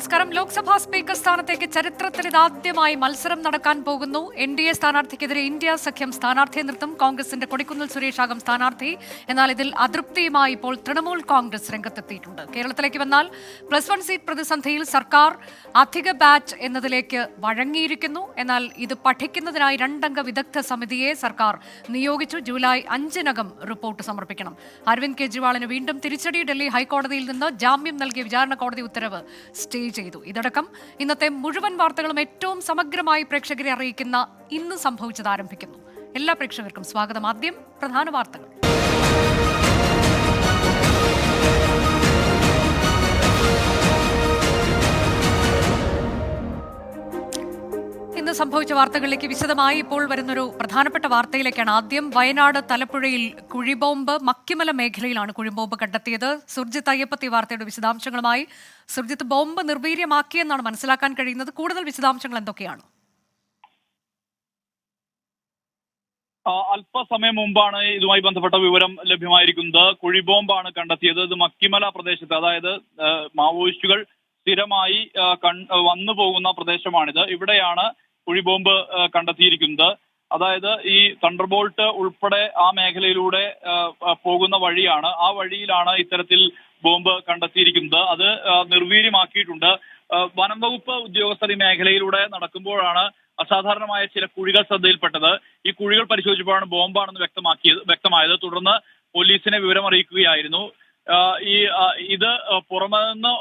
നമസ്കാരം. ലോക്സഭാ സ്പീക്കർ സ്ഥാനത്തേക്ക് ചരിത്രത്തിൽ ഇതാദ്യമായി മത്സരം നടക്കാൻ പോകുന്നു. NDA സ്ഥാനാർത്ഥിക്കെതിരെ ഇന്ത്യ സഖ്യം സ്ഥാനാർത്ഥിയെ നിർത്തും. കോൺഗ്രസിന്റെ കൊടിക്കുന്നിൽ സുരേഷാകും സ്ഥാനാർത്ഥി. എന്നാൽ ഇതിൽ അതൃപ്തിയുമായി ഇപ്പോൾ തൃണമൂൽ കോൺഗ്രസ് രംഗത്തെത്തിയിട്ടുണ്ട്. കേരളത്തിലേക്ക് വന്നാൽ +1 സീറ്റ് പ്രതിസന്ധിയിൽ സർക്കാർ അധിക ബാച്ച് എന്നതിലേക്ക് വഴങ്ങിയിരിക്കുന്നു. എന്നാൽ ഇത് പഠിക്കുന്നതിനായി 2 അംഗ വിദഗ്ധ സമിതിയെ സർക്കാർ നിയോഗിച്ചു. ജൂലൈ 5-നകം റിപ്പോർട്ട് സമർപ്പിക്കണം. അരവിന്ദ് കെജ്രിവാളിന് വീണ്ടും തിരിച്ചടി. ഡൽഹി ഹൈക്കോടതിയിൽ നിന്ന് ജാമ്യം നൽകിയ വിചാരണ കോടതി ഉത്തരവ് സ്റ്റേ ചെയ്തു. ഇതടക്കം ഇന്നത്തെ മുഴുവൻ വാർത്തകളും ഏറ്റവും സമഗ്രമായി പ്രേക്ഷകരെ അറിയിക്കുന്ന ഇന്ന് സംഭവിച്ചത് ആരംഭിക്കുന്നു. എല്ലാ പ്രേക്ഷകർക്കും സ്വാഗതം. ആദ്യം പ്രധാന വാർത്തകൾ. ഇന്ന് സംഭവിച്ച വാർത്തകളിലേക്ക് വിശദമായി ഇപ്പോൾ വരുന്നൊരു പ്രധാനപ്പെട്ട വാർത്തയിലേക്കാണ്. ആദ്യം വയനാട് തലപ്പുഴയിൽ കുഴിബോംബ്. മക്കിമല മേഖലയിലാണ് കുഴിബോംബ് കണ്ടെത്തിയത്. സുർജിത്ത് അയ്യപ്പത്തി വാർത്തയുടെ വിശദാംശങ്ങളുമായി. സുർജിത്ത്, ബോംബ് നിർവീര്യമാക്കിയെന്നാണ് മനസ്സിലാക്കാൻ കഴിയുന്നത്. കൂടുതൽ വിശദാംശങ്ങൾ എന്തൊക്കെയാണ്? അല്പസമയം മുമ്പാണ് ഇതുമായി ബന്ധപ്പെട്ട വിവരം ലഭ്യമായിരിക്കുന്നത്. കുഴിബോംബാണ് കണ്ടെത്തിയത്. ഇത് മക്കിമല പ്രദേശത്ത്, അതായത് മാവോയിസ്റ്റുകൾ സ്ഥിരമായി വന്നു പോകുന്ന പ്രദേശമാണിത്. ഇവിടെയാണ് കുഴിബോംബ് കണ്ടെത്തിയിരിക്കുന്നത്. അതായത് ഈ തണ്ടർബോൾട്ട് ഉൾപ്പെടെ ആ മേഖലയിലൂടെ പോകുന്ന വഴിയാണ്. ആ വഴിയിലാണ് ഇത്തരത്തിൽ ബോംബ് കണ്ടെത്തിയിരിക്കുന്നത്. അത് നിർവീര്യമാക്കിയിട്ടുണ്ട്. വനം വകുപ്പ് ഉദ്യോഗസ്ഥർ ഈ മേഖലയിലൂടെ നടക്കുമ്പോഴാണ് അസാധാരണമായ ചില കുഴികൾ ശ്രദ്ധയിൽപ്പെട്ടത്. ഈ കുഴികൾ പരിശോധിച്ചപ്പോഴാണ് ബോംബാണെന്ന് വ്യക്തമായത്. തുടർന്ന് പോലീസിനെ വിവരം അറിയിക്കുകയായിരുന്നു. ഇത് പുറമെ നിന്ന്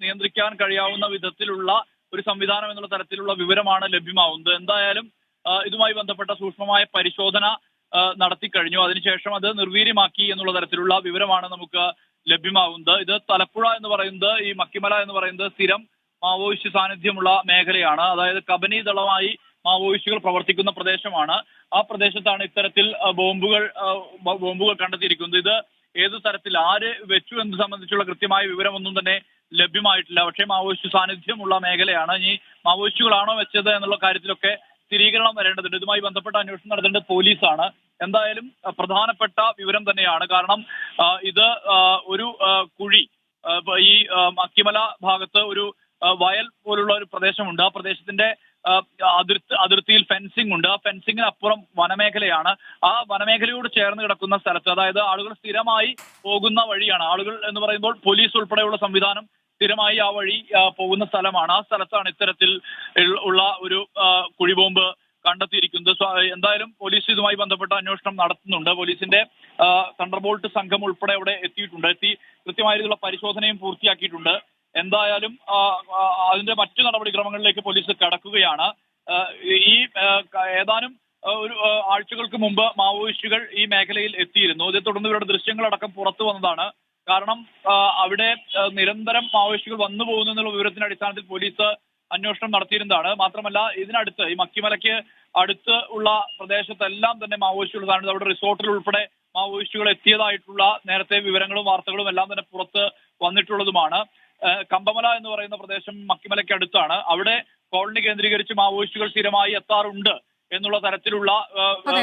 നിയന്ത്രിക്കാൻ കഴിയാവുന്ന വിധത്തിലുള്ള ഒരു സംവിധാനം എന്നുള്ള തരത്തിലുള്ള വിവരമാണ് ലഭ്യമാവുന്നത്. എന്തായാലും ഇതുമായി ബന്ധപ്പെട്ട സൂക്ഷ്മമായ പരിശോധന നടത്തിക്കഴിഞ്ഞു. അതിനുശേഷം അത് നിർവീര്യമാക്കി എന്നുള്ള തരത്തിലുള്ള വിവരമാണ് നമുക്ക് ലഭ്യമാവുന്നത്. ഇത് തലപ്പുഴ എന്ന് പറയുന്നത്, ഈ മക്കിമല എന്ന് പറയുന്നത് സ്ഥിരം മാവോയിസ്റ്റ് സാന്നിധ്യമുള്ള മേഖലയാണ്. അതായത് കബനി ദളമായി മാവോയിസ്റ്റുകൾ പ്രവർത്തിക്കുന്ന പ്രദേശമാണ്. ആ പ്രദേശത്താണ് ഇത്തരത്തിൽ ബോംബുകൾ കണ്ടെത്തിയിരിക്കുന്നത്. ഇത് ഏത് തരത്തിൽ ആര് വെച്ചു എന്ന് സംബന്ധിച്ചുള്ള കൃത്യമായ വിവരമൊന്നും തന്നെ ലഭ്യമായിട്ടില്ല. പക്ഷേ മാവോയിസ്റ്റ് സാന്നിധ്യമുള്ള മേഖലയാണ്. ഇനി മാവോയിസ്റ്റുകളാണോ വെച്ചത് എന്നുള്ള കാര്യത്തിലൊക്കെ സ്ഥിരീകരണം വരേണ്ടതുണ്ട്. ഇതുമായി ബന്ധപ്പെട്ട അന്വേഷണം നടത്തേണ്ടത് പോലീസാണ്. എന്തായാലും പ്രധാനപ്പെട്ട വിവരം തന്നെയാണ്. കാരണം ഇത് ഒരു കുഴി, ഈ മക്കിമല ഭാഗത്ത് ഒരു വയൽ പോലുള്ള ഒരു പ്രദേശമുണ്ട്. ആ പ്രദേശത്തിന്റെ അതിർത്തിയിൽ ഫെൻസിംഗ് ഉണ്ട്. ആ ഫെൻസിംഗിന് അപ്പുറം വനമേഖലയാണ്. ആ വനമേഖലയോട് ചേർന്ന് കിടക്കുന്ന സ്ഥലത്ത്, അതായത് ആളുകൾ സ്ഥിരമായി പോകുന്ന വഴിയാണ്. ആളുകൾ എന്ന് പറയുമ്പോൾ പോലീസ് ഉൾപ്പെടെയുള്ള സംവിധാനം സ്ഥിരമായി ആ വഴി പോകുന്ന സ്ഥലമാണ്. ആ സ്ഥലത്താണ് ഇത്തരത്തിൽ ഉള്ള ഒരു കുഴിബോംബ് കണ്ടെത്തിയിരിക്കുന്നത്. എന്തായാലും പോലീസ് ഇതുമായി ബന്ധപ്പെട്ട അന്വേഷണം നടത്തുന്നുണ്ട്. പോലീസിന്റെ തണ്ടർബോൾട്ട് സംഘം ഉൾപ്പെടെ അവിടെ എത്തിയിട്ടുണ്ട്. കൃത്യമായിട്ടുള്ള പരിശോധനയും പൂർത്തിയാക്കിയിട്ടുണ്ട്. എന്തായാലും അതിന്റെ മറ്റു നടപടിക്രമങ്ങളിലേക്ക് പോലീസ് കടക്കുകയാണ്. ഈ ഏതാനും ഒരു ആഴ്ചകൾക്ക് മുമ്പ് മാവോയിസ്റ്റുകൾ ഈ മേഖലയിൽ എത്തിയിരുന്നു. ഇതേ തുടർന്ന് ഇവരുടെ ദൃശ്യങ്ങളടക്കം പുറത്തു വന്നതാണ്. കാരണം അവിടെ നിരന്തരം മാവോയിസ്റ്റുകൾ വന്നു പോകുന്നു എന്നുള്ള വിവരത്തിന്റെ അടിസ്ഥാനത്തിൽ പോലീസ് അന്വേഷണം നടത്തിയിരുന്നതാണ്. മാത്രമല്ല, ഇതിനടുത്ത് ഈ മക്കിമലയ്ക്ക് അടുത്ത് ഉള്ള പ്രദേശത്തെല്ലാം തന്നെ മാവോയിസ്റ്റുകൾ, അവിടെ റിസോർട്ടിൽ ഉൾപ്പെടെ മാവോയിസ്റ്റുകൾ എത്തിയതായിട്ടുള്ള നേരത്തെ വിവരങ്ങളും വാർത്തകളും എല്ലാം തന്നെ പുറത്ത് വന്നിട്ടുള്ളതുമാണ്. കമ്പമല എന്ന് പറയുന്ന പ്രദേശം മക്കിമലയ്ക്ക് അടുത്താണ്. അവിടെ കോളനി കേന്ദ്രീകരിച്ച് മാവോയിസ്റ്റുകൾ സ്ഥിരമായി എത്താറുണ്ട് എന്നുള്ള തരത്തിലുള്ള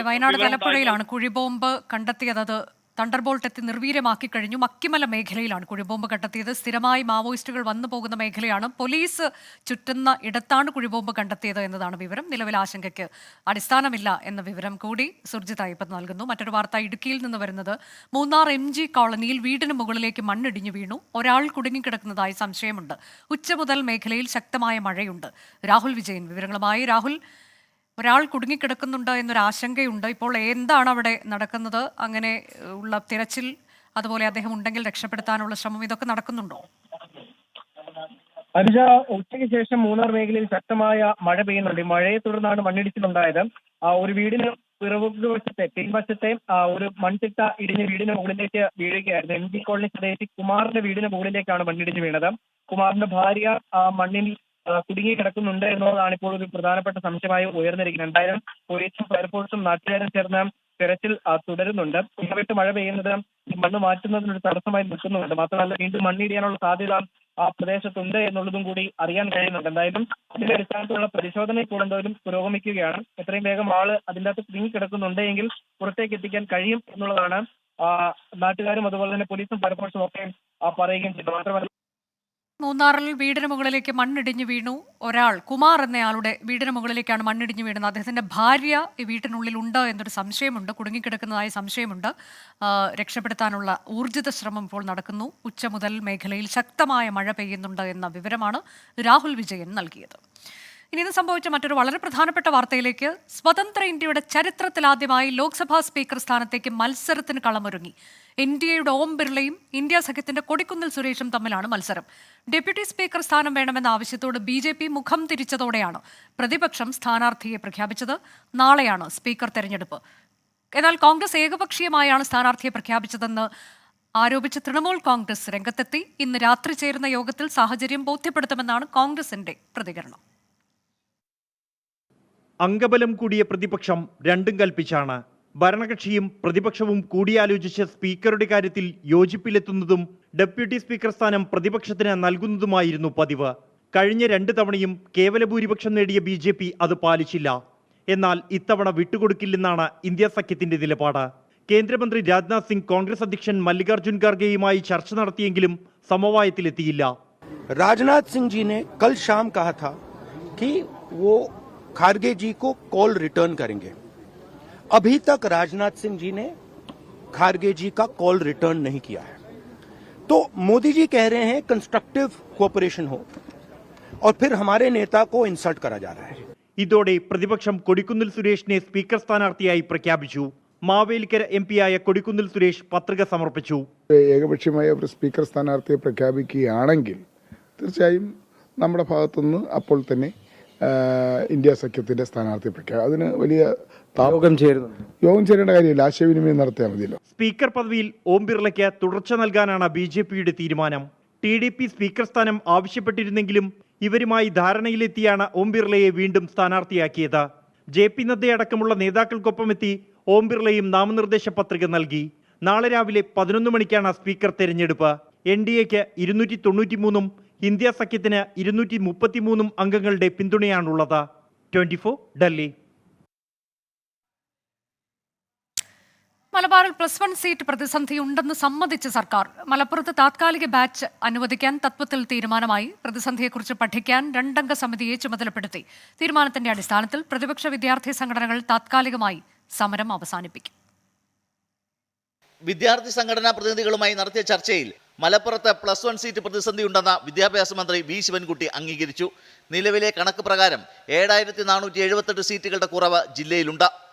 വയനാട് തലപ്പുഴയിലാണ് കുഴിബോംബ് കണ്ടെത്തിയത്. അത് തണ്ടർബോൾട്ട് എത്തി നിർവീര്യമാക്കി കഴിഞ്ഞു. മക്കിമല മേഖലയിലാണ് കുഴിബോംബ് കണ്ടെത്തിയത്. സ്ഥിരമായി മാവോയിസ്റ്റുകൾ വന്നു പോകുന്ന മേഖലയാണ്. പോലീസ് ചുറ്റുന്ന ഇടത്താണ് കുഴിബോംബ് കണ്ടെത്തിയത് എന്നതാണ് വിവരം. നിലവിൽ ആശങ്കയ്ക്ക് അടിസ്ഥാനമില്ല എന്ന വിവരം കൂടി സുർജിത്ത് അയ്യപ്പൻ നൽകുന്നു. മറ്റൊരു വാർത്ത ഇടുക്കിയിൽ നിന്ന് വരുന്നത്. മൂന്നാർ MG കോളനിയിൽ വീടിന് മുകളിലേക്ക് മണ്ണിടിഞ്ഞു വീണു. ഒരാൾ കുടുങ്ങിക്കിടക്കുന്നതായി സംശയമുണ്ട്. ഉച്ച മുതൽ മേഖലയിൽ ശക്തമായ മഴയുണ്ട്. രാഹുൽ വിജയൻ വിവരങ്ങളുമായി. രാഹുൽ, ഒരാൾ കുടുങ്ങിക്കിടക്കുന്നുണ്ട് എന്നൊരു ആശങ്കയുണ്ട്. ഇപ്പോൾ എന്താണ് അവിടെ നടക്കുന്നത്? അങ്ങനെ ഉള്ള തിരച്ചിൽ, അതുപോലെ അദ്ദേഹം ഉണ്ടെങ്കിൽ രക്ഷപ്പെടുത്താനുള്ള ശ്രമം, ഇതൊക്കെ നടക്കുന്നുണ്ടോ? അനുജ, ഉച്ചയ്ക്ക് ശേഷം മൂന്നാർ മേഖലയിൽ ശക്തമായ മഴ പെയ്യുന്നുണ്ട്. മഴയെ തുടർന്നാണ് മണ്ണിടിച്ചിലുണ്ടായത്. ഒരു വീടിന് പിൻവശത്തെ ഒരു മൺതിട്ട ഇടിഞ്ഞ് വീടിന് മുകളിലേക്ക് വീഴുകയായിരുന്നു. MG കോളനി സ്വദേശി കുമാറിന്റെ വീടിന് മുകളിലേക്കാണ് മണ്ണിടിഞ്ഞ് വീണത്. കുമാറിന്റെ ഭാര്യ മണ്ണിൽ കുടുങ്ങി കിടക്കുന്നുണ്ട് എന്നുള്ളതാണ് ഇപ്പോൾ ഒരു പ്രധാനപ്പെട്ട സംശയമായി ഉയർന്നിരിക്കുന്നത്. എന്തായാലും പോലീസും ഫയർഫോഴ്സും നാട്ടുകാരും ചേർന്ന് തെരച്ചിൽ തുടരുന്നുണ്ട്. ഇടവിട്ട് മഴ പെയ്യുന്നത് മണ്ണ് മാറ്റുന്നതിനൊരു തടസ്സമായി നിൽക്കുന്നുണ്ട്. മാത്രമല്ല, വീണ്ടും മണ്ണിടിയാനുള്ള സാധ്യത ആ പ്രദേശത്തുണ്ട് എന്നുള്ളതും കൂടി അറിയാൻ കഴിയുന്നുണ്ട്. എന്തായാലും അതിന്റെ അടിസ്ഥാനത്തിലുള്ള പരിശോധന ഇപ്പോൾ എന്തായാലും പുരോഗമിക്കുകയാണ്. എത്രയും വേഗം ആള് അതിൻ്റെ അകത്ത് കുടുങ്ങി കിടക്കുന്നുണ്ടെങ്കിൽ പുറത്തേക്ക് എത്തിക്കാൻ കഴിയും എന്നുള്ളതാണ് നാട്ടുകാരും അതുപോലെ തന്നെ പോലീസും ഫയർഫോഴ്സും ഒക്കെ പറയുകയും ചെയ്തു. മാത്രമല്ല, മൂന്നാറിൽ വീടിന് മുകളിലേക്ക് മണ്ണിടിഞ്ഞു വീണു. ഒരാൾ കുമാർ എന്നയാളുടെ വീടിന് മുകളിലേക്കാണ് മണ്ണിടിഞ്ഞു വീണത്. അദ്ദേഹത്തിന്റെ ഭാര്യ ഈ വീട്ടിനുള്ളിൽ ഉണ്ട് എന്നൊരു സംശയമുണ്ട്, കുടുങ്ങിക്കിടക്കുന്നതായ സംശയമുണ്ട്. രക്ഷപ്പെടുത്താനുള്ള ഊർജിത ശ്രമം ഇപ്പോൾ നടക്കുന്നു. ഉച്ച മുതൽ മേഖലയിൽ ശക്തമായ മഴ പെയ്യുന്നുണ്ട് എന്ന വിവരമാണ് രാഹുൽ വിജയൻ നൽകിയത്. ഇനി ഇന്ന് സംഭവിച്ച മറ്റൊരു വളരെ പ്രധാനപ്പെട്ട വാർത്തയിലേക്ക്. സ്വതന്ത്ര ഇന്ത്യയുടെ ചരിത്രത്തിലാദ്യമായി ലോക്സഭാ സ്പീക്കർ സ്ഥാനത്തേക്ക് മത്സരത്തിന് കളമൊരുങ്ങി. ഇന്ത്യയുടെ ഓം ബിർളയും ഇന്ത്യ സഖ്യത്തിന്റെ കൊടിക്കുന്നിൽ സുരേഷും തമ്മിലാണ് മത്സരം. ഡെപ്യൂട്ടി സ്പീക്കർ സ്ഥാനം വേണമെന്ന ആവശ്യത്തോട് BJP മുഖം തിരിച്ചതോടെയാണ് പ്രതിപക്ഷം സ്ഥാനാർത്ഥിയെ പ്രഖ്യാപിച്ചത്. നാളെയാണ് സ്പീക്കർ തെരഞ്ഞെടുപ്പ്. എന്നാൽ കോൺഗ്രസ് ഏകപക്ഷീയമായാണ് സ്ഥാനാർത്ഥിയെ പ്രഖ്യാപിച്ചതെന്ന് ആരോപിച്ച് തൃണമൂൽ കോൺഗ്രസ് രംഗത്തെത്തി. ഇന്ന് രാത്രി ചേരുന്ന യോഗത്തിൽ സാഹചര്യം ബോധ്യപ്പെടുത്തുമെന്നാണ് കോൺഗ്രസിന്റെ പ്രതികരണം. അംഗബലം കൂടിയ പ്രതിപക്ഷം രണ്ടും കൽപ്പിച്ചാണ്. ഭരണകക്ഷിയും പ്രതിപക്ഷവും കൂടിയാലോചിച്ച് സ്പീക്കറുടെ കാര്യത്തിൽ യോജിപ്പിലെത്തുന്നതും ഡെപ്യൂട്ടി സ്പീക്കർ സ്ഥാനം പ്രതിപക്ഷത്തിന് നൽകുന്നതുമായിരുന്നു പതിവ്. കഴിഞ്ഞ 2 തവണയും കേവല ഭൂരിപക്ഷം നേടിയ BJP അത് പാലിച്ചില്ല. എന്നാൽ ഇത്തവണ വിട്ടുകൊടുക്കില്ലെന്നാണ് ഇന്ത്യ സഖ്യത്തിന്റെ നിലപാട്. കേന്ദ്രമന്ത്രി രാജ്നാഥ് സിംഗ് കോൺഗ്രസ് അധ്യക്ഷൻ മല്ലികാർജുൻ ഖാർഗെയുമായി ചർച്ച നടത്തിയെങ്കിലും സമവായത്തിലെത്തിയില്ല. राजनाथ सिंह जी ने कल शाम कहा था कि वो खारगे जी को कॉल रिटर्न करेंगे. अभी तक राजनाथ सिंह जी ने खारगे जी का कॉल रिटर्न नहीं किया है. तो मोदी जी कह रहे हैं कंस्ट्रक्टिव कोऑपरेशन हो और फिर हमारे नेता को इंसल्ट करा जा रहा है. ഇതോടെ പ്രതിപക്ഷം കൊടിക്കുന്നിൽ സുരേഷിനെ സ്പീക്കർ സ്ഥാനാർത്ഥിയായി പ്രഖ്യാപിച്ചു. മാവേലിക്കര MP-യായ കൊടിക്കുന്നിൽ സുരേഷ് പത്രിക സമർപ്പിച്ചു. ഏകപക്ഷീയമായ ഒരു സ്പീക്കർ സ്ഥാനാർത്ഥിയെ പ്രഖ്യാപിക്കുകയാണെങ്കിൽ തീർച്ചയായും നമ്മുടെ ഭാഗത്തുനിന്ന് അപ്പോൾ തന്നെ ഇന്ത്യ സഖ്യത്തിന്റെ സ്ഥാനാർത്ഥി പ്രഖ്യാപനം, അതിന് വലിയ യോഗം ചേരേണ്ട കാര്യമില്ല, ആശയവിനിമയം നടത്തിയാൽ മതിയല്ലോ. സ്പീക്കർ പദവിയിൽ ഓം ബിർളയ്ക്ക് തുടർച്ച നൽകാനാണ് BJPയുടെ തീരുമാനം. TDP സ്പീക്കർ സ്ഥാനം ആവശ്യപ്പെട്ടിരുന്നെങ്കിലും ഇവരുമായി ധാരണയിലെത്തിയാണ് ഓം ബിർളയെ വീണ്ടും സ്ഥാനാർത്ഥിയാക്കിയത്. JP നദ്ദ അടക്കമുള്ള നേതാക്കൾക്കൊപ്പമെത്തി ഓം ബിർളയും നാമനിർദ്ദേശ പത്രിക നൽകി. നാളെ രാവിലെ 11 മണിക്കാണ് സ്പീക്കർ തെരഞ്ഞെടുപ്പ്. NDAക്ക് 293 ഇന്ത്യ സഖ്യത്തിന് 233 അംഗങ്ങളുടെ പിന്തുണയാണുള്ളത്. 24 ഡൽഹി. മലബാറിൽ +1 സീറ്റ് പ്രതിസന്ധി ഉണ്ടെന്ന് സമ്മതിച്ച സർക്കാർ മലപ്പുറത്ത് താത്കാലിക ബാച്ച് അനുവദിക്കാൻ തത്വത്തിൽ തീരുമാനമായി. പ്രതിസന്ധിയെക്കുറിച്ച് പഠിക്കാൻ 2-അംഗ സമിതിയെ ചുമതലപ്പെടുത്തി. തീരുമാനത്തിന്റെ അടിസ്ഥാനത്തിൽ പ്രതിപക്ഷ വിദ്യാർത്ഥി സംഘടനകൾ താത്കാലികമായി സമരം അവസാനിപ്പിക്കും. വിദ്യാർത്ഥി സംഘടനാ പ്രതിനിധികളുമായി നടത്തിയ ചർച്ചയിൽ മലപ്പുറത്ത് +1 സീറ്റ് പ്രതിസന്ധി ഉണ്ടെന്ന വിദ്യാഭ്യാസ മന്ത്രി V ശിവൻകുട്ടി അംഗീകരിച്ചു. നിലവിലെ കണക്ക് പ്രകാരം 7478 സീറ്റുകളുടെ കുറവ് ജില്ലയിലുണ്ട്.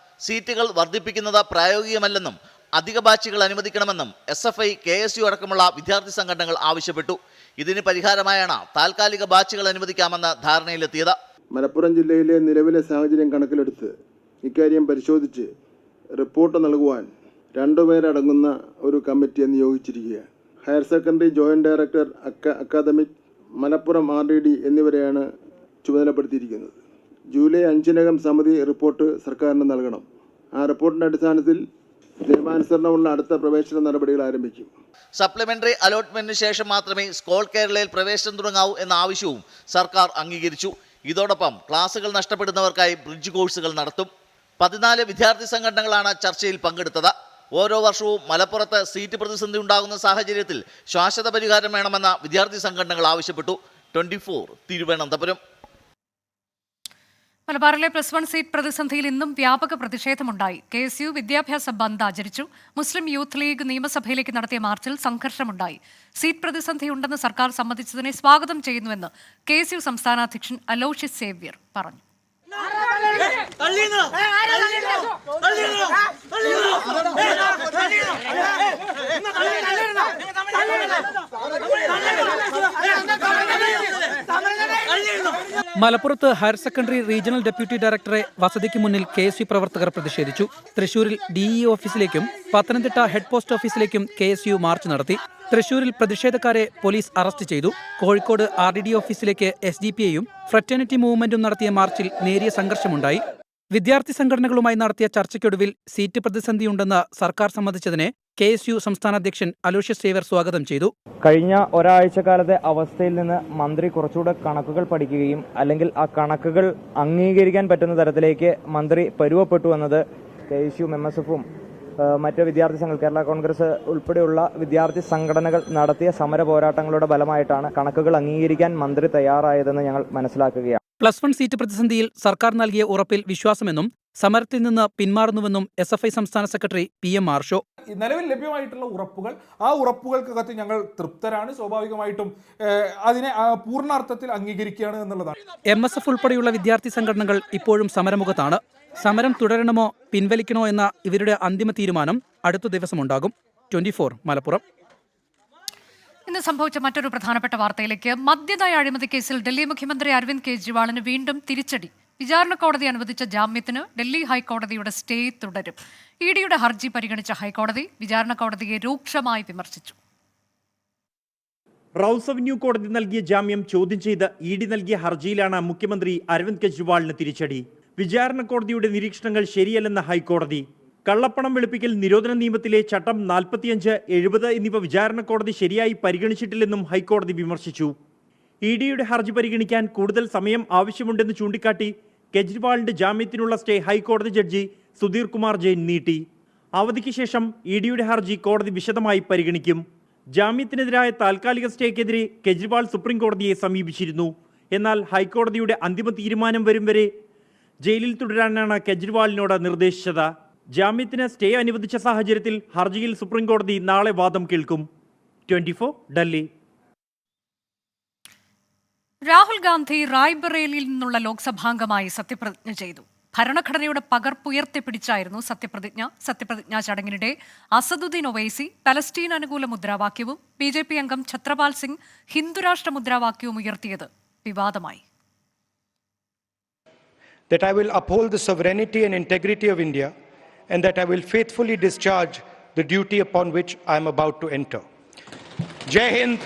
സീറ്റുകൾ വർദ്ധിപ്പിക്കുന്നത് പ്രായോഗികമല്ലെന്നും അധിക ബാച്ചുകൾ അനുവദിക്കണമെന്നും SFI, KSU അടക്കമുള്ള വിദ്യാർത്ഥി സംഘടനകൾ ആവശ്യപ്പെട്ടു. ഇതിന് പരിഹാരമായാണ് താൽക്കാലിക ബാച്ചുകൾ അനുവദിക്കാമെന്ന് ധാരണയിലെത്തിയത്. മലപ്പുറം ജില്ലയിലെ നിലവിലെ സാഹചര്യം കണക്കിലെടുത്ത് ഇക്കാര്യം പരിശോധിച്ച് റിപ്പോർട്ട് നൽകുവാൻ 2 പേരടങ്ങുന്ന ഒരു കമ്മിറ്റിയെ നിയോഗിച്ചിരിക്കുകയാണ്. Higher secondary joint director academic, Malappuram RDD എന്നിവരെയാണ് ചുമതലപ്പെടുത്തിയിരിക്കുന്നത്. ജൂലൈ 5-നകം സമിതി റിപ്പോർട്ട് സർക്കാരിന് നൽകണം. ആ റിപ്പോർട്ടിന്റെ അടിസ്ഥാനത്തിൽ നിയമാനുസരണമുള്ള അടുത്ത പ്രവേശന നടപടികൾ ആരംഭിക്കും. സപ്ലിമെന്ററി അലോട്ട്മെന്റിന് ശേഷം മാത്രമേ സ്കോൾ കേരളയിൽ പ്രവേശനം തുടങ്ങാവൂ എന്ന ആവശ്യവും സർക്കാർ അംഗീകരിച്ചു. ഇതോടൊപ്പം ക്ലാസുകൾ നഷ്ടപ്പെടുന്നവർക്കായി ബ്രിഡ്ജ് കോഴ്സുകൾ നടത്തും. 14 വിദ്യാർത്ഥി സംഘടനകളാണ് ചർച്ചയിൽ പങ്കെടുത്തത്. ഓരോ വർഷവും മലപ്പുറത്ത് സീറ്റ് പ്രതിസന്ധി ഉണ്ടാകുന്ന സാഹചര്യത്തിൽ ശാശ്വത പരിഹാരം വേണമെന്ന് വിദ്യാർത്ഥി സംഘടനകൾ ആവശ്യപ്പെട്ടു. 24 തിരുവനന്തപുരം. മലബാറിലെ +1 സീറ്റ് പ്രതിസന്ധിയിൽ ഇന്നും വ്യാപക പ്രതിഷേധമുണ്ടായി. KSU വിദ്യാഭ്യാസ ബന്ദ് ആചരിച്ചു. മുസ്ലിം യൂത്ത് ലീഗ് നിയമസഭയിലേക്ക് നടത്തിയ മാർച്ചിൽ സംഘർഷമുണ്ടായി. സീറ്റ് പ്രതിസന്ധിയുണ്ടെന്ന് സർക്കാർ സമ്മതിച്ചതിനെ സ്വാഗതം ചെയ്യുന്നുവെന്ന് KSU സംസ്ഥാന അധ്യക്ഷൻ അലോഷ്യസ് സേവ്യർ പറഞ്ഞു. മലപ്പുറത്ത് ഹയർ സെക്കൻഡറി റീജിയണൽ ഡെപ്യൂട്ടി ഡയറക്ടറെ വസതിക്ക് മുന്നിൽ KSU പ്രവർത്തകർ പ്രതിഷേധിച്ചു. തൃശൂരിൽ DE ഓഫീസിലേക്കും പത്തനംതിട്ട ഹെഡ് പോസ്റ്റ് ഓഫീസിലേക്കും KSU മാർച്ച് നടത്തി. തൃശൂരിൽ പ്രതിഷേധക്കാരെ പോലീസ് അറസ്റ്റ് ചെയ്തു. കോഴിക്കോട് RDD ഓഫീസിലേക്ക് SDPയും ഫ്രറ്റേണിറ്റി മൂവ്മെന്റും നടത്തിയ മാർച്ചിൽ നേരിയ സംഘർഷമുണ്ടായി. വിദ്യാർത്ഥി സംഘടനകളുമായി നടത്തിയ ചർച്ചയ്ക്കൊടുവിൽ സീറ്റ് പ്രതിസന്ധിയുണ്ടെന്ന് സർക്കാർ സമ്മതിച്ചതിനെ KSU സംസ്ഥാന അധ്യക്ഷൻ അലോഷ്യസ് സേവ്യർ സ്വാഗതം ചെയ്തു. കഴിഞ്ഞ ഒരാഴ്ചക്കാലത്തെ അവസ്ഥയിൽ നിന്ന് മന്ത്രി കുറച്ചുകൂടെ കണക്കുകൾ പഠിക്കുകയും അല്ലെങ്കിൽ ആ കണക്കുകൾ അംഗീകരിക്കാൻ പറ്റുന്ന തരത്തിലേക്ക് മന്ത്രി പരുവപ്പെട്ടു എന്നത് KSU MSFും മറ്റ് വിദ്യാർത്ഥി സംഘങ്ങൾ, കേരള കോൺഗ്രസ് ഉൾപ്പെടെയുള്ള വിദ്യാർത്ഥി സംഘടനകൾ നടത്തിയ സമര പോരാട്ടങ്ങളുടെ ഫലമായിട്ടാണ് കണക്കുകൾ അംഗീകരിക്കാൻ മന്ത്രി തയ്യാറായതെന്ന് ഞങ്ങൾ മനസ്സിലാക്കുകയാണ്. +1 സീറ്റ് പ്രതിസന്ധിയിൽ സർക്കാർ നൽകിയ ഉറപ്പിൽ വിശ്വാസമെന്നും സമരത്തിൽ നിന്ന് പിന്മാറുന്നുവെന്നും SFI സംസ്ഥാന സെക്രട്ടറി PM മാർഷോ. നിലവിൽ ലഭ്യമായിട്ടുള്ള ഉറപ്പുകൾ, ആ ഉറപ്പുകൾക്കകത്ത് ഞങ്ങൾ തൃപ്തരാണ്. സ്വാഭാവികമായിട്ടും അതിനെ പൂർണ്ണാർത്ഥത്തിൽ അംഗീകരിക്കുകയാണ് എന്നുള്ളതാണ്. MSF ഉൾപ്പെടെയുള്ള വിദ്യാർത്ഥി സംഘടനകൾ ഇപ്പോഴും സമരമുഖത്താണ്. സമരം തുടരണമോ പിൻവലിക്കണോ എന്ന ഇവരുടെ അന്തിമ തീരുമാനം അടുത്ത ദിവസമുണ്ടാകും. 24 മലപ്പുറം. ഇന്ന് സംഭവിച്ച മറ്റൊരു പ്രധാനപ്പെട്ട വാർത്തയിലേക്ക്. മദ്യനയ അഴിമതി കേസിൽ ഡൽഹി മുഖ്യമന്ത്രി അരവിന്ദ് കെജ്രിവാളിന് വീണ്ടും തിരിച്ചടി. വിചാരണ കോടതി അനുവദിച്ച ജാമ്യത്തിന് ഡൽഹി ഹൈക്കോടതിയുടെ സ്റ്റേ തുടരും. ഇഡിയുടെ ഹർജി പരിഗണിച്ച ഹൈക്കോടതി വിചാരണ കോടതിയെ രൂക്ഷമായി വിമർശിച്ചു. റൌസ് അവന്യൂ കോടതി നൽകിയ ജാമ്യം ചോദ്യം ചെയ്ത് ഇഡി നൽകിയ ഹർജിയിലാണ് മുഖ്യമന്ത്രി അരവിന്ദ് കെജ്രിവാളിന് തിരിച്ചടി. വിചാരണ കോടതിയുടെ നിരീക്ഷണങ്ങൾ ശരിയല്ലെന്ന ഹൈക്കോടതി. കള്ളപ്പണം വെളുപ്പിക്കൽ നിരോധന നിയമത്തിലെ ചട്ടം 45, 70 എന്നിവ വിചാരണ കോടതി ശരിയായി പരിഗണിച്ചിട്ടില്ലെന്നും ഹൈക്കോടതി വിമർശിച്ചു. ഇഡിയുടെ ഹർജി പരിഗണിക്കാൻ കൂടുതൽ സമയം ആവശ്യമുണ്ടെന്ന് ചൂണ്ടിക്കാട്ടി കെജ്രിവാളിന്റെ ജാമ്യത്തിനുള്ള സ്റ്റേ ഹൈക്കോടതി ജഡ്ജി സുധീർ കുമാർ ജെയിൻ നീട്ടി. അവധിക്ക് ശേഷം ഇഡിയുടെ ഹർജി കോടതി വിശദമായി പരിഗണിക്കും. ജാമ്യത്തിനെതിരായ താൽക്കാലിക സ്റ്റേക്കെതിരെ കെജ്രിവാൾ സുപ്രീം കോടതിയെ സമീപിച്ചിരുന്നു. എന്നാൽ ഹൈക്കോടതിയുടെ അന്തിമ തീരുമാനം വരും വരെ ജയിലിൽ തുടരാനാണ് കെജ്രിവാളിനോട് നിർദ്ദേശിച്ചത്. ജാമ്യത്തിന് സ്റ്റേ അനുവദിച്ച സാഹചര്യത്തിൽ ഹർജിയിൽ സുപ്രീം കോടതി നാളെ വാദം കേൾക്കും. 24 ഡൽഹി. രാഹുൽ ഗാന്ധി റായ്ബറേലിയിൽ നിന്നുള്ള ലോക്സഭാംഗമായി സത്യപ്രതിജ്ഞ ചെയ്തു. ഭരണഘടനയുടെ പകർപ്പുയർത്തിപ്പിടിച്ചായിരുന്നു സത്യപ്രതിജ്ഞാ ചടങ്ങിനിടെ അസദുദ്ദീൻ ഒവൈസി പലസ്തീൻ അനുകൂല മുദ്രാവാക്യവും BJP അംഗം ഛത്രപാൽ സിംഗ് ഹിന്ദുരാഷ്ട്ര മുദ്രാവാക്യവും ഉയർത്തിയത് വിവാദമായി. That I will uphold the sovereignty and integrity of India and that I will faithfully discharge the duty upon which I am about to enter. Jai Hind,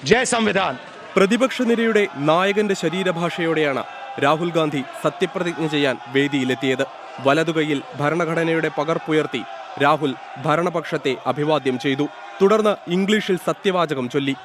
Jai Samvidhan. പ്രതിപക്ഷ നിരയുടെ നായകന്റെ ശരീരഭാഷയോടെയാണ് രാഹുൽ ഗാന്ധി സത്യപ്രതിജ്ഞ ചെയ്യാൻ വേദിയിലെത്തിയത്. വലതുകൈയിൽ ഭരണഘടനയുടെ പകർപ്പുയർത്തി രാഹുൽ ഭരണപക്ഷത്തെ അഭിവാദ്യം ചെയ്തു. തുടർന്ന് ഇംഗ്ലീഷിൽ സത്യവാചകം ചൊല്ലി.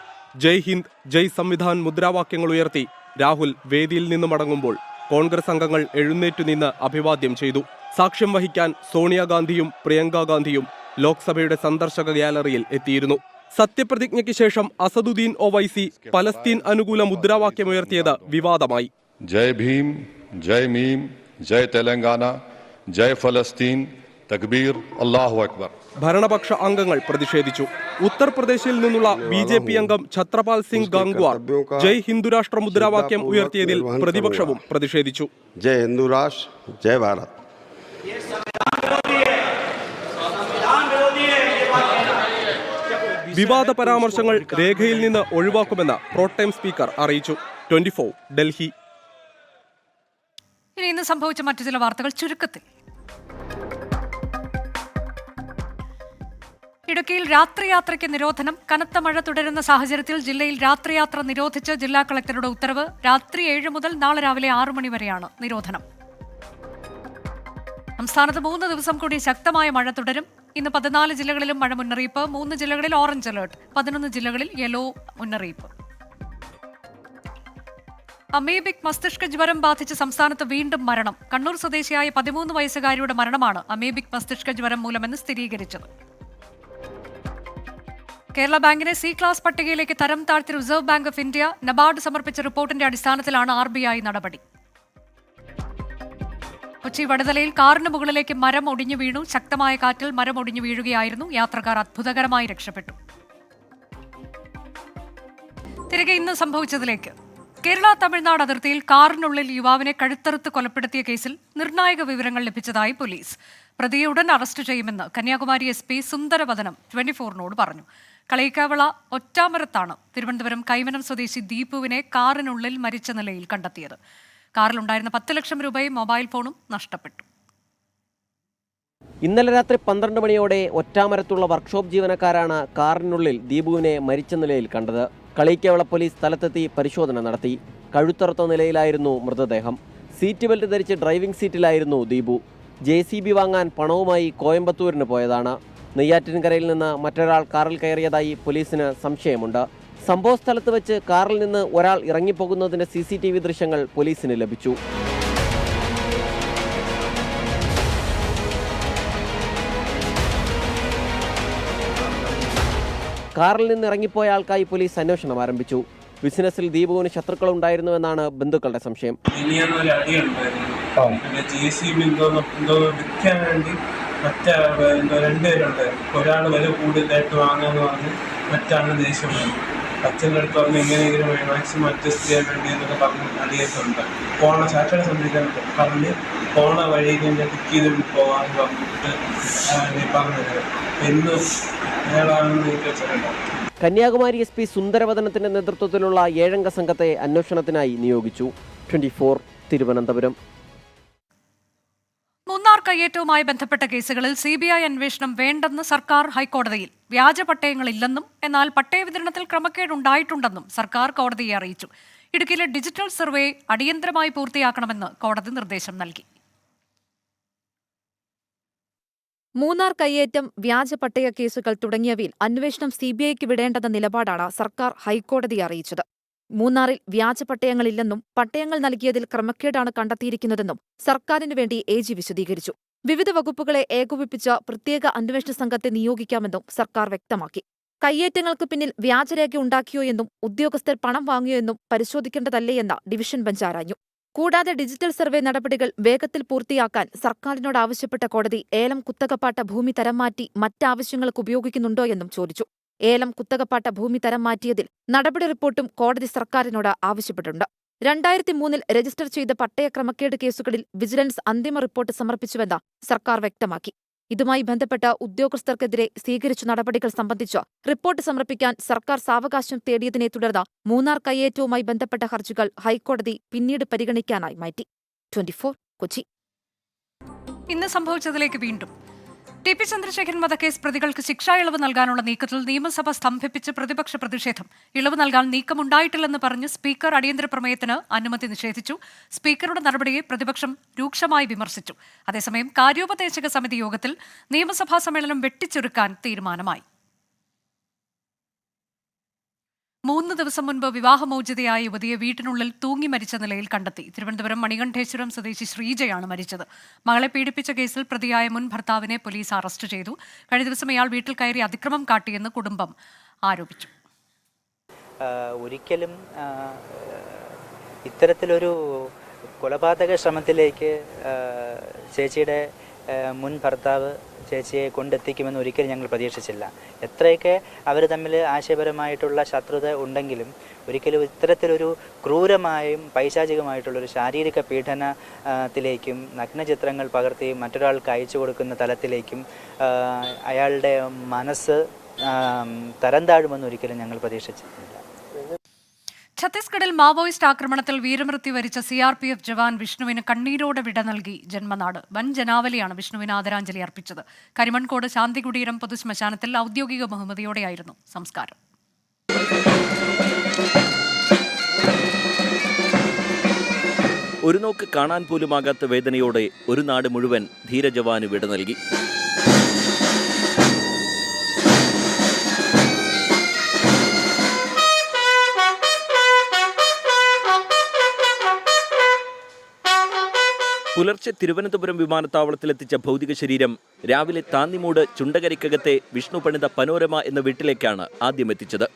ജയ് ഹിന്ദ്, ജയ് സംവിധാൻ മുദ്രാവാക്യങ്ങൾ ഉയർത്തി രാഹുൽ വേദിയിൽ നിന്ന് മടങ്ങുമ്പോൾ കോൺഗ്രസ് അംഗങ്ങൾ എഴുന്നേറ്റു നിന്ന് അഭിവാദ്യം ചെയ്തു. സാക്ഷ്യം വഹിക്കാൻ സോണിയാഗാന്ധിയും പ്രിയങ്ക ഗാന്ധിയും ലോക്സഭയുടെ സന്ദർശക ഗ്യാലറിയിൽ എത്തിയിരുന്നു. സത്യപ്രതിജ്ഞയ്ക്ക് ശേഷം അസദുദ്ദീൻ ഒവൈസി പലസ്തീൻ അനുകൂല മുദ്രാവാക്യമുയർത്തിയത് വിവാദമായി. ജയ് ഭീം, ജയ് മീം, ജയ് തെലങ്കാന, ജയ് ഫലസ്തീൻ, തക്ബീർ, അല്ലാഹു അക്ബർ. ഭരണപക്ഷ അംഗങ്ങൾ പ്രതിഷേധിച്ചു. ഉത്തർപ്രദേശിൽ നിന്നുള്ള BJP അംഗം ഛത്രപാൽ സിംഗ് ഗാംഗ്വാർ ജയ് ഹിന്ദുരാഷ്ട്ര മുദ്രാവാക്യം ഉയർത്തിയതിൽ പ്രതിപക്ഷവും പ്രതിഷേധിച്ചു. ജയ് ഹിന്ദുരാഷ്ട്ര, ജയ് ഭാരത്. വിവാദ പരാമർശങ്ങൾ രേഖയിൽ നിന്ന് ഒഴിവാക്കുമെന്ന് പ്രോട്ടൈം സ്പീക്കർ അറിയിച്ചു. 24 ഡൽഹി. ഇന്ന് സംഭവിച്ച മറ്റു ചില വാർത്തകൾ ചുരുക്കത്തിൽ. ഇടുക്കിയിൽ രാത്രിയാത്രയ്ക്ക് നിരോധനം. കനത്ത മഴ തുടരുന്ന സാഹചര്യത്തിൽ ജില്ലയിൽ രാത്രിയാത്ര നിരോധിച്ച് ജില്ലാ കളക്ടറുടെ ഉത്തരവ്. രാത്രി 7 മുതൽ നാളെ രാവിലെ 6 മണി വരെയാണ് നിരോധനം. സംസ്ഥാനത്ത് 3 ദിവസം കൂടി ശക്തമായ മഴ തുടരും. ഇന്ന് 14 ജില്ലകളിലും മഴ മുന്നറിയിപ്പ്. 3 ജില്ലകളിൽ ഓറഞ്ച് അലേർട്ട്, 11 ജില്ലകളിൽ യെല്ലോ മുന്നറിയിപ്പ്. അമീബിക് മസ്തിഷ്ക ജ്വരം ബാധിച്ച് സംസ്ഥാനത്ത് വീണ്ടും മരണം. കണ്ണൂർ സ്വദേശിയായ 13 വയസ്സുകാരിയുടെ മരണമാണ് അമീബിക് മസ്തിഷ്ക ജ്വരം മൂലമെന്ന് സ്ഥിരീകരിച്ചത്. കേരള ബാങ്കിനെ C ക്ലാസ് പട്ടികയിലേക്ക് തരം താഴ്ത്തി reserve bank of India. NABARD സമർപ്പിച്ച റിപ്പോർട്ടിന്റെ അടിസ്ഥാനത്തിലാണ് RBI നടപടി. കൊച്ചി വടുതലയിൽ കാറിന് മുകളിലേക്ക് മരം ഒടിഞ്ഞു വീണു. ശക്തമായ കാറ്റിൽ മരം ഒടിഞ്ഞു വീഴുകയായിരുന്നു. യാത്രക്കാർ അത്ഭുതകരമായി രക്ഷപ്പെട്ടു. തിരികെ ഇന്ന് സംഭവിച്ചതിലേക്ക്. കേരള തമിഴ്നാട് അതിർത്തിയിൽ കാറിനുള്ളിൽ യുവാവിനെ കഴുത്തറുത്ത് കൊലപ്പെടുത്തിയ കേസിൽ നിർണായക വിവരങ്ങൾ ലഭിച്ചതായി പോലീസ്. പ്രതിയെ ഉടൻ അറസ്റ്റ് ചെയ്യുമെന്ന് കന്യാകുമാരി SP സുന്ദരവദനം 24നോട് പറഞ്ഞു. കളയിക്കാവിള ഒറ്റാമരത്താണ് തിരുവനന്തപുരം കൈമനം സ്വദേശി ദീപുവിനെ കാറിനുള്ളിൽ മരിച്ച നിലയിൽ കണ്ടെത്തിയത്. കാറിലുണ്ടായിരുന്ന 10 ലക്ഷം രൂപയും മൊബൈൽ ഫോണും നഷ്ടപ്പെട്ടു. ഇന്നലെ രാത്രി 12 മണിയോടെ ഒറ്റാമരത്തുള്ള വർക്ക്ഷോപ്പ് ജീവനക്കാരാണ് കാറിനുള്ളിൽ ദീപുവിനെ മരിച്ച നിലയിൽ കണ്ടത്. കളയിക്കാവിള പോലീസ് സ്ഥലത്തെത്തി പരിശോധന നടത്തി. കഴുത്തറുത്ത നിലയിലായിരുന്നു മൃതദേഹം. സീറ്റ് ബെൽറ്റ് ധരിച്ച് ഡ്രൈവിംഗ് സീറ്റിലായിരുന്നു ദീപു. JCB വാങ്ങാൻ പണവുമായി കോയമ്പത്തൂരിന് പോയതാണ്. നെയ്യാറ്റിൻകരയിൽ നിന്ന് മറ്റൊരാൾ കാറിൽ കയറിയതായി പോലീസിന് സംശയമുണ്ട്. സംഭവ സ്ഥലത്ത് വെച്ച് കാറിൽ നിന്ന് ഒരാൾ ഇറങ്ങിപ്പോകുന്നതിന്റെ CCTV ദൃശ്യങ്ങൾ പോലീസിന് ലഭിച്ചു. കാറിൽ നിന്ന് ഇറങ്ങിപ്പോയ ആൾക്കായി പോലീസ് അന്വേഷണം ആരംഭിച്ചു. ബിസിനസ്സിൽ ദീപുവിന് ശത്രുക്കളുണ്ടായിരുന്നുവെന്നാണ് ബന്ധുക്കളുടെ സംശയം. രണ്ടുപേരുണ്ട്. ഒരാൾ വില കൂടുതലായിട്ട് വാങ്ങാന്ന് പറഞ്ഞ് മറ്റാണ് ദേഷ്യം വന്നു. അച്ഛൻ്റെ അടുത്ത് പറഞ്ഞ് എങ്ങനെയെങ്കിലും മാക്സിമം അഡ്ജസ്റ്റ് ചെയ്യാൻ വേണ്ടി എന്നൊക്കെ പറഞ്ഞ് അടിയേറ്റുണ്ട്. പോണ സാറ്റർഡേ സന്ധിക്കാൻ പറഞ്ഞ് പോണ വഴിക്ക് ഞാൻ പിക്ക് ചെയ്തിട്ട് പോകാമെന്ന് പറഞ്ഞിട്ട് പറഞ്ഞത് എന്ന് അയാളാണെന്ന് എനിക്ക് വെച്ചിട്ടുണ്ടോ. കന്യാകുമാരി SP സുന്ദരവദനത്തിന്റെ നേതൃത്വത്തിലുള്ള 7-അംഗ സംഘത്തെ അന്വേഷണത്തിനായി നിയോഗിച്ചു. 24 തിരുവനന്തപുരം. മൂന്നാർ കയ്യേറ്റവുമായി ബന്ധപ്പെട്ട കേസുകളിൽ CBI അന്വേഷണം വേണ്ടെന്ന് സർക്കാർ ഹൈക്കോടതിയിൽ. വ്യാജ പട്ടയങ്ങളില്ലെന്നും എന്നാൽ പട്ടയ വിതരണത്തിൽ ക്രമക്കേടുണ്ടായിട്ടുണ്ടെന്നും സർക്കാർ കോടതിയെ അറിയിച്ചു. ഇടുക്കിയിലെ ഡിജിറ്റൽ സർവേ അടിയന്തരമായി പൂർത്തിയാക്കണമെന്ന് കോടതി നിർദ്ദേശം നൽകി. മൂന്നാർ കയ്യേറ്റം, വ്യാജ പട്ടയ കേസുകൾ തുടങ്ങിയവയിൽ അന്വേഷണം CBIക്ക് വിടേണ്ടെന്ന നിലപാടാണ് സർക്കാർ ഹൈക്കോടതിയെ അറിയിച്ചത്. മൂന്നാറിൽ വ്യാജ പട്ടയങ്ങളില്ലെന്നും പട്ടയങ്ങൾ നൽകിയതിൽ ക്രമക്കേടാണ് കണ്ടെത്തിയിരിക്കുന്നതെന്നും സർക്കാരിനു വേണ്ടി AG വിശദീകരിച്ചു. വിവിധ വകുപ്പുകളെ ഏകോപിപ്പിച്ച പ്രത്യേക അന്വേഷണ സംഘത്തെ നിയോഗിക്കാമെന്നും സർക്കാർ വ്യക്തമാക്കി. കയ്യേറ്റങ്ങൾക്ക് പിന്നിൽ വ്യാജരേഖ ഉണ്ടാക്കിയോ എന്നും ഉദ്യോഗസ്ഥർ പണം വാങ്ങിയോ എന്നും പരിശോധിക്കേണ്ടതല്ലേയെന്ന് ഡിവിഷൻ ബെഞ്ച് ആരാഞ്ഞു. കൂടാതെ ഡിജിറ്റൽ സർവേ നടപടികൾ വേഗത്തിൽ പൂർത്തിയാക്കാൻ സർക്കാരിനോട് ആവശ്യപ്പെട്ട കോടതി ഏലം കുത്തകപ്പാട്ട ഭൂമി തരം മാറ്റി മറ്റാവശ്യങ്ങൾക്ക് ഉപയോഗിക്കുന്നുണ്ടോ എന്നും ചോദിച്ചു. ഏലം കുത്തകപ്പാട്ട ഭൂമി തരം മാറ്റിയതിൽ നടപടി റിപ്പോർട്ടും കോടതി സർക്കാരിനോട് ആവശ്യപ്പെട്ടിട്ടുണ്ട്. 2003 രജിസ്റ്റർ ചെയ്ത പട്ടയ ക്രമക്കേട് കേസുകളിൽ വിജിലൻസ് അന്തിമ റിപ്പോർട്ട് സമർപ്പിച്ചുവെന്ന് സർക്കാർ വ്യക്തമാക്കി. ഇതുമായി ബന്ധപ്പെട്ട ഉദ്യോഗസ്ഥർക്കെതിരെ സ്വീകരിച്ച നടപടികൾ സംബന്ധിച്ച് റിപ്പോർട്ട് സമർപ്പിക്കാൻ സർക്കാർ സാവകാശം തേടിയതിനെ തുടർന്ന് മൂന്നാർ കയ്യേറ്റവുമായി ബന്ധപ്പെട്ട ഹർജികൾ ഹൈക്കോടതി പിന്നീട് പരിഗണിക്കാനായി മാറ്റി. 24 കൊച്ചി. ഇന്ന് സംഭവിച്ചതിലേക്ക് വീണ്ടും. TP ചന്ദ്രശേഖരൻ വധക്കേസ് പ്രതികൾക്ക് ശിക്ഷാ ഇളവ് നൽകാനുള്ള നീക്കത്തിൽ നിയമസഭ സ്തംഭിപ്പിച്ച് പ്രതിപക്ഷ പ്രതിഷേധം. ഇളവ് നൽകാൻ നീക്കമുണ്ടായിട്ടില്ലെന്ന് പറഞ്ഞ് സ്പീക്കർ അടിയന്തര പ്രമേയത്തിന് അനുമതി നിഷേധിച്ചു. സ്പീക്കറുടെ നടപടിയെ പ്രതിപക്ഷം രൂക്ഷമായി വിമർശിച്ചു. അതേസമയം കാര്യോപദേശക സമിതി യോഗത്തിൽ നിയമസഭാ സമ്മേളനം വെട്ടിച്ചുരുക്കാൻ തീരുമാനമായി. 3 ദിവസം മുൻപ് വിവാഹമോചിതയായ യുവതിയെ വീട്ടിനുള്ളിൽ തൂങ്ങി മരിച്ച നിലയിൽ കണ്ടെത്തി. തിരുവനന്തപുരം മണികണ്ഠേശ്വരം സ്വദേശി ശ്രീജയാണ് മരിച്ചത്. മകളെ പീഡിപ്പിച്ച കേസിൽ പ്രതിയായ മുൻ ഭർത്താവിനെ പോലീസ് അറസ്റ്റ് ചെയ്തു. കഴിഞ്ഞ ദിവസം ഇയാൾ വീട്ടിൽ കയറി അതിക്രമം കാട്ടിയെന്ന് കുടുംബം ആരോപിച്ചു. ഒരിക്കലും ഇത്തരത്തിലൊരു കൊലപാതക ശ്രമത്തിലേക്ക് ചേച്ചിയുടെ മുൻ ഭർത്താവ് ചേച്ചിയെ കൊണ്ടെത്തിക്കുമെന്ന് ഒരിക്കലും ഞങ്ങൾ പ്രതീക്ഷിച്ചില്ല. എത്രയൊക്കെ അവർ തമ്മിൽ ആശയപരമായിട്ടുള്ള ശത്രുത ഉണ്ടെങ്കിലും ഒരിക്കലും ഇത്തരത്തിലൊരു ക്രൂരമായും പൈശാചികമായിട്ടുള്ളൊരു ശാരീരിക പീഡനത്തിലേക്കും നഗ്നചിത്രങ്ങൾ പകർത്തി മറ്റൊരാൾക്ക് അയച്ചു കൊടുക്കുന്ന തലത്തിലേക്കും അയാളുടെ മനസ്സ് തരം താഴുമെന്ന് ഒരിക്കലും ഞങ്ങൾ പ്രതീക്ഷിച്ചിട്ടില്ല. ഛത്തീസ്ഗഡിൽ മാവോയിസ്റ്റ് ആക്രമണത്തിൽ വീരമൃത്യു വരിച്ച CRPF ജവാൻ വിഷ്ണുവിന് കണ്ണീരോടെ വിട നൽകി ജന്മനാട്. വൻ ജനാവലിയാണ് വിഷ്ണുവിന് ആദരാഞ്ജലി അർപ്പിച്ചത്. കരിമൺകോട് ശാന്തികുടീരം പൊതുശ്മശാനത്തിൽ ഔദ്യോഗിക ബഹുമതിയോടെയായിരുന്നു സംസ്കാരം. ഒരു നോക്ക് കാണാൻ പോലുമാകാത്ത വേദനയോടെ ഒരു നാട് മുഴുവൻ ധീരജവാന് വിട നൽകി. പുലർച്ചെ തിരുവനന്തപുരം വിമാനത്താവളത്തിലെത്തിച്ച ഭൗതിക ശരീരം രാവിലെ താന്നിമൂട് ചുണ്ടകരിക്കകത്തെ വിഷ്ണു പണിത പനോരമ എന്ന വീട്ടിലേക്കാണ് ആദ്യം എത്തിച്ചത്.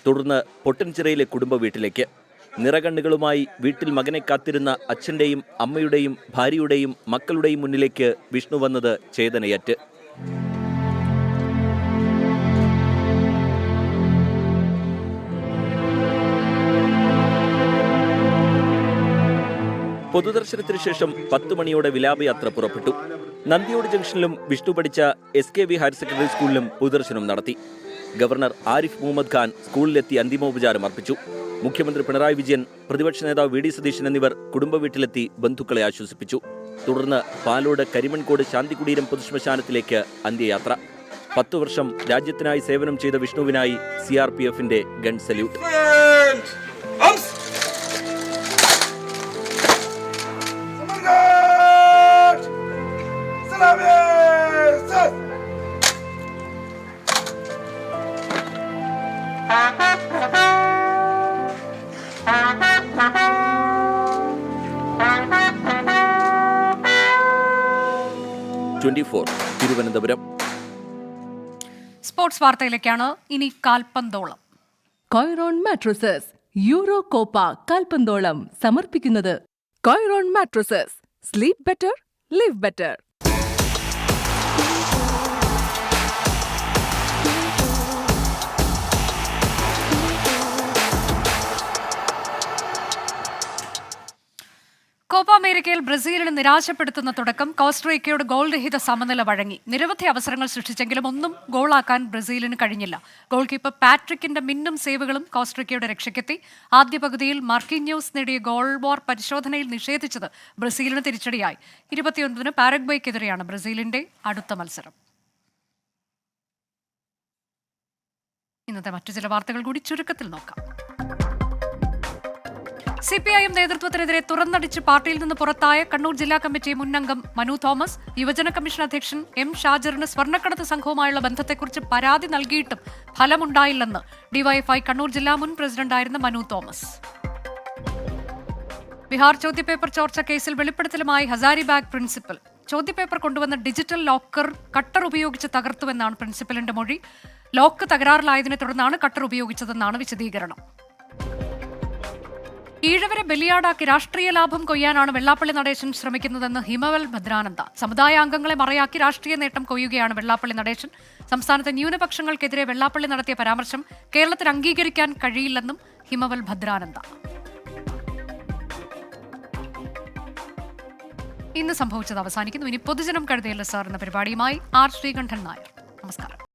തുടർന്ന് പൊട്ടൻചിറയിലെ കുടുംബ വീട്ടിലേക്ക്. നിറകണ്ണുകളുമായി വീട്ടിൽ മകനെ കാത്തിരുന്ന അച്ഛൻ്റെയും അമ്മയുടെയും ഭാര്യയുടെയും മക്കളുടെയും മുന്നിലേക്ക് വിഷ്ണു വന്നത് ചേതനയറ്റ്. പൊതുദർശനത്തിനു ശേഷം 10 മണിയോടെ വിലാപയാത്ര പുറപ്പെട്ടു. നന്ദിയോട് ജംഗ്ഷനിലും വിഷ്ണു പഠിച്ച SKV ഹയർ സെക്കൻഡറി സ്കൂളിലും പൊതുദർശനം നടത്തി. ഗവർണർ ആരിഫ് മുഹമ്മദ് ഖാൻ സ്കൂളിലെത്തി അന്തിമോപചാരം അർപ്പിച്ചു. മുഖ്യമന്ത്രി പിണറായി വിജയൻ, പ്രതിപക്ഷ നേതാവ് VD സതീശൻ എന്നിവർ കുടുംബ വീട്ടിലെത്തി ബന്ധുക്കളെ ആശ്വസിപ്പിച്ചു. തുടർന്ന് പാലോട് കരിമൺകോട് ശാന്തികുടീരം പൊതുശ്മശാനത്തിലേക്ക് അന്ത്യയാത്ര. 10 വർഷം രാജ്യത്തിനായി സേവനം ചെയ്ത വിഷ്ണുവിനായി CRPFന്റെ ഗൺ സല്യൂട്ട്. തിരുവനന്തപുരം. സ്പോർട്സ് വാർത്തയിലേക്കാണ് ഇനി കാൽപന്തോളം. കോയറോൺ മാട്രസസ് യൂറോ കോപ്പ കാൽപന്തോളം സമർപ്പിക്കുന്നത് Coiron mattresses. Sleep better, live better. Copa അമേരിക്കയിൽ ബ്രസീലിന് നിരാശപ്പെടുത്തുന്ന തുടക്കം. കോസ്റ്ററിക്കയോട് ഗോൾ രഹിത സമനില വഴങ്ങി. നിരവധി അവസരങ്ങൾ സൃഷ്ടിച്ചെങ്കിലും ഒന്നും ഗോളാക്കാൻ ബ്രസീലിന് കഴിഞ്ഞില്ല. ഗോൾ കീപ്പർ പാട്രിക്കിന്റെ മിന്നും സേവുകളും കോസ്റ്ററിക്കയുടെ രക്ഷയ്ക്കെത്തി. ആദ്യ പകുതിയിൽ മാർക്കിന്യോസ് നേടിയ ഗോൾ വാർ പരിശോധനയിൽ നിഷേധിച്ചത് ബ്രസീലിന് തിരിച്ചടിയായി. 29-ന് പാരഗ്വേക്കെതിരെയാണ് ബ്രസീലിന്റെ അടുത്ത മത്സരം. ഇന്നത്തെ മറ്റു ചില വാർത്തകൾ കൂടി ചുരുക്കത്തിൽ നോക്കാം. CPIM നേതൃത്വത്തിനെതിരെ തുറന്നടിച്ച് പാർട്ടിയിൽ നിന്ന് പുറത്തായ കണ്ണൂർ ജില്ലാ കമ്മിറ്റി മുൻ അംഗം മനു തോമസ്. യുവജന കമ്മീഷൻ അധ്യക്ഷൻ M. ഷാജറിന് സ്വർണ്ണക്കടത്ത് സംഘവുമായുള്ള ബന്ധത്തെക്കുറിച്ച് പരാതി നൽകിയിട്ടും ഫലമുണ്ടായില്ലെന്ന് ഡിവൈഎഫ്ഐ കണ്ണൂർ ജില്ലാ മുൻ പ്രസിഡന്റായിരുന്ന മനു തോമസ്. ബീഹാർ ചോദ്യപേപ്പർ ചോർച്ച കേസിൽ വെളിപ്പെടുത്തലുമായി ഹസാരിബാഗ് പ്രിൻസിപ്പൽ. ചോദ്യപേപ്പർ കൊണ്ടുവന്ന ഡിജിറ്റൽ ലോക്കർ കട്ടർ ഉപയോഗിച്ച് തകർത്തുവെന്നാണ് പ്രിൻസിപ്പലിന്റെ മൊഴി. ലോക്ക് തകരാറിലായതിനെ തുടർന്നാണ് കട്ടർ ഉപയോഗിച്ചതെന്നാണ് വിശദീകരണം. ഈഴവരെ ബലിയാടാക്കി രാഷ്ട്രീയ ലാഭം കൊയ്യാനാണ് വെള്ളാപ്പള്ളി നടേശൻ ശ്രമിക്കുന്നതെന്ന് ഹിമവൽ ഭദ്രാനന്ദ. സമുദായ അംഗങ്ങളെ മറയാക്കി രാഷ്ട്രീയ നേട്ടം കൊയ്യുകയാണ് വെള്ളാപ്പള്ളി നടേശൻ. സംസ്ഥാനത്തെ ന്യൂനപക്ഷങ്ങൾക്കെതിരെ വെള്ളാപ്പള്ളി നടത്തിയ പരാമർശം കേരളത്തിൽ അംഗീകരിക്കാൻ കഴിയില്ലെന്നും ഹിമവൽ ഭദ്രാനന്ദ. ഇന്ന് സംഭവിച്ചത് അവസാനിക്കുന്നു. ഇനി പൊതുജനം കഴുതയല്ല സാർ എന്ന പരിപാടിയുമായി R. ശ്രീകണ്ഠൻ നായർ. നമസ്കാരം.